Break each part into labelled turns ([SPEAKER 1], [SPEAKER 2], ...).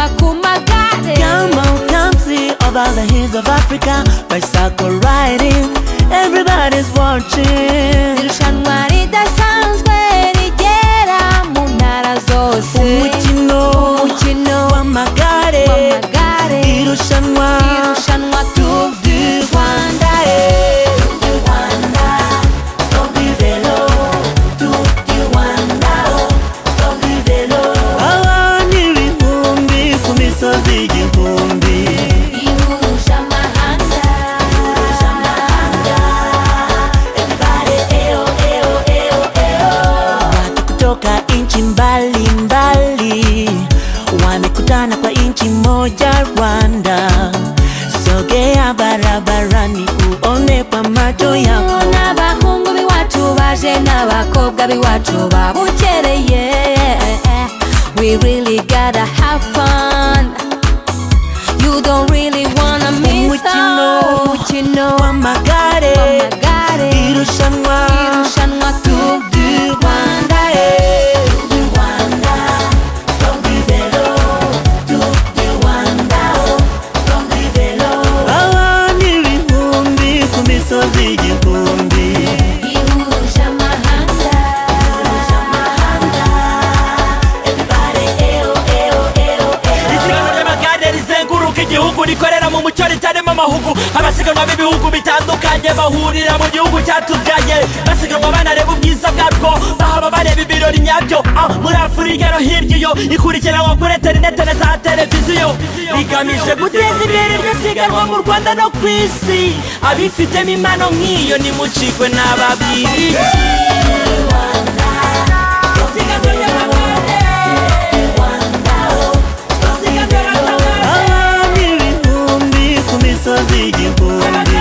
[SPEAKER 1] irushanwa ku magare.
[SPEAKER 2] Come on, come see over the hills of Africa, bicycle riding, everybody's watching.
[SPEAKER 1] Irushanwa ridasanzwe rigera mu ntara zose.
[SPEAKER 2] Umukino w'amagare, irushanwa
[SPEAKER 1] Tour du Rwanda.
[SPEAKER 2] Abantu ibihumbi ku misozi igihumbi.
[SPEAKER 1] Ihuje amahanga.
[SPEAKER 2] Watu kutoka inchi mbali mbali wamekutana kwa inchi moja Rwanda. Sogea barabarani uone kwa macho yako.
[SPEAKER 1] N'abahungu b'iwacu baje n'abakobwa b'iwacu babukereye. We really gotta have fun. You don't really wanna miss out. Umukino
[SPEAKER 2] w'amagare, irushanwa
[SPEAKER 1] Tour du Rwanda.
[SPEAKER 2] abantu ibihumbi ku misozi igihumbi.
[SPEAKER 1] Ihuje amahanga.
[SPEAKER 3] Isiganwa ry'amagare rizenguruka igihugu rikorera mu mucyo ritarimo amahugu. Abasiganwa b'ibihugu bitandukanye bahurira mu gihugu cyatubyaye, basiganwa banareba ubwiza bwarwo, bahaba bareba ibirori nyabyo. Muri Afurika no hirya iyo ikurikiranwa kuri interinete na za televiziyo, rigamije guteza imbere iryo siganwa mu Rwanda no ku isi. Abifitemo impano nk'iyo nimucikwe n'ababwiriye.
[SPEAKER 2] Abantu ibihumbi ku misozi igihumbi.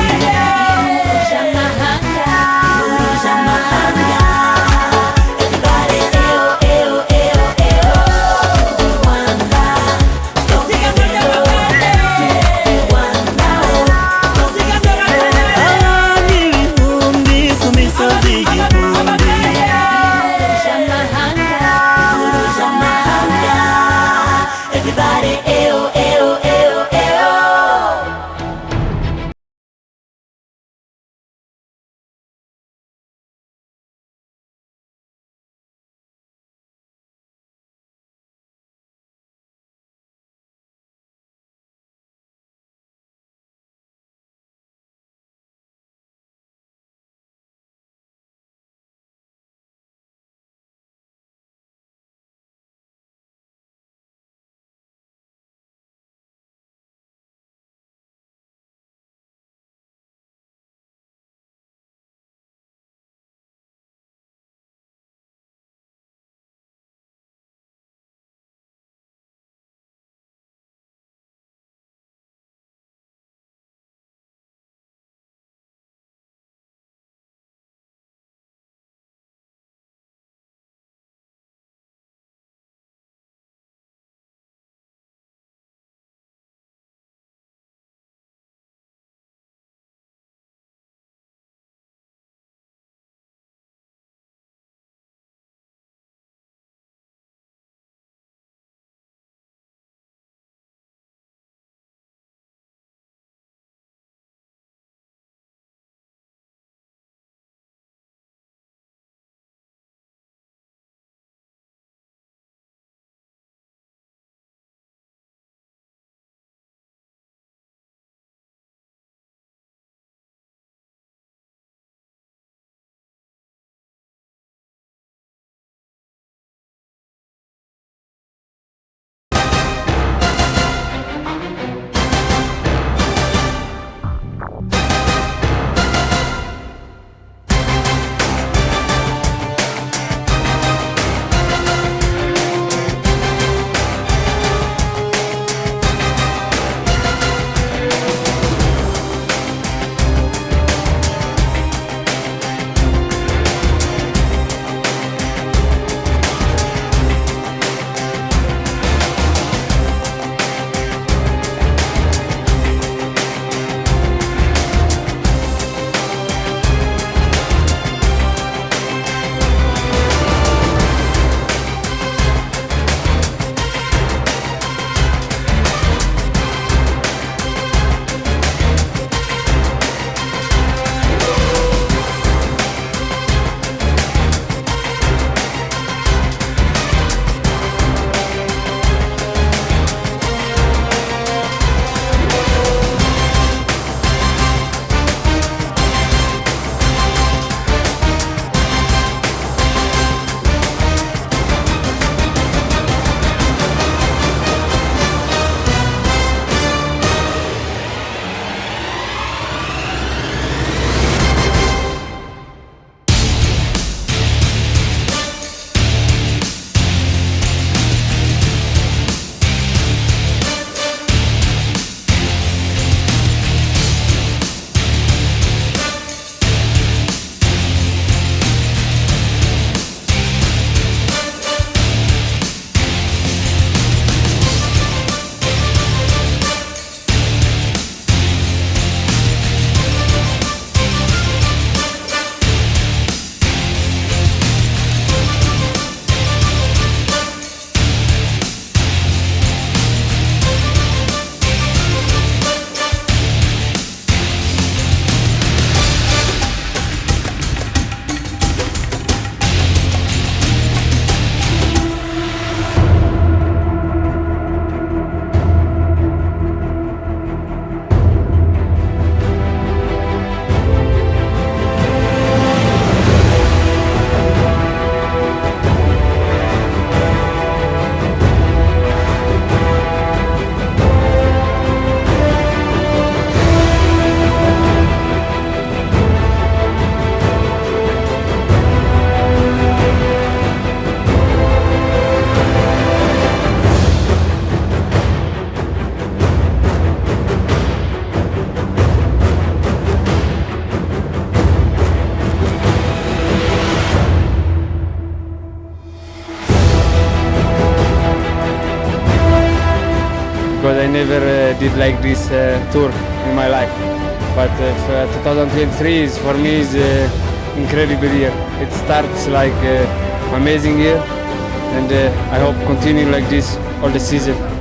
[SPEAKER 1] Ihuje amahanga.
[SPEAKER 2] Abantu ibihumbi ku misozi igihumbi.
[SPEAKER 4] because I never did like this tour in my life. But 2023 is for me is incredible year. It starts like amazing year, and I hope continue like this all the season.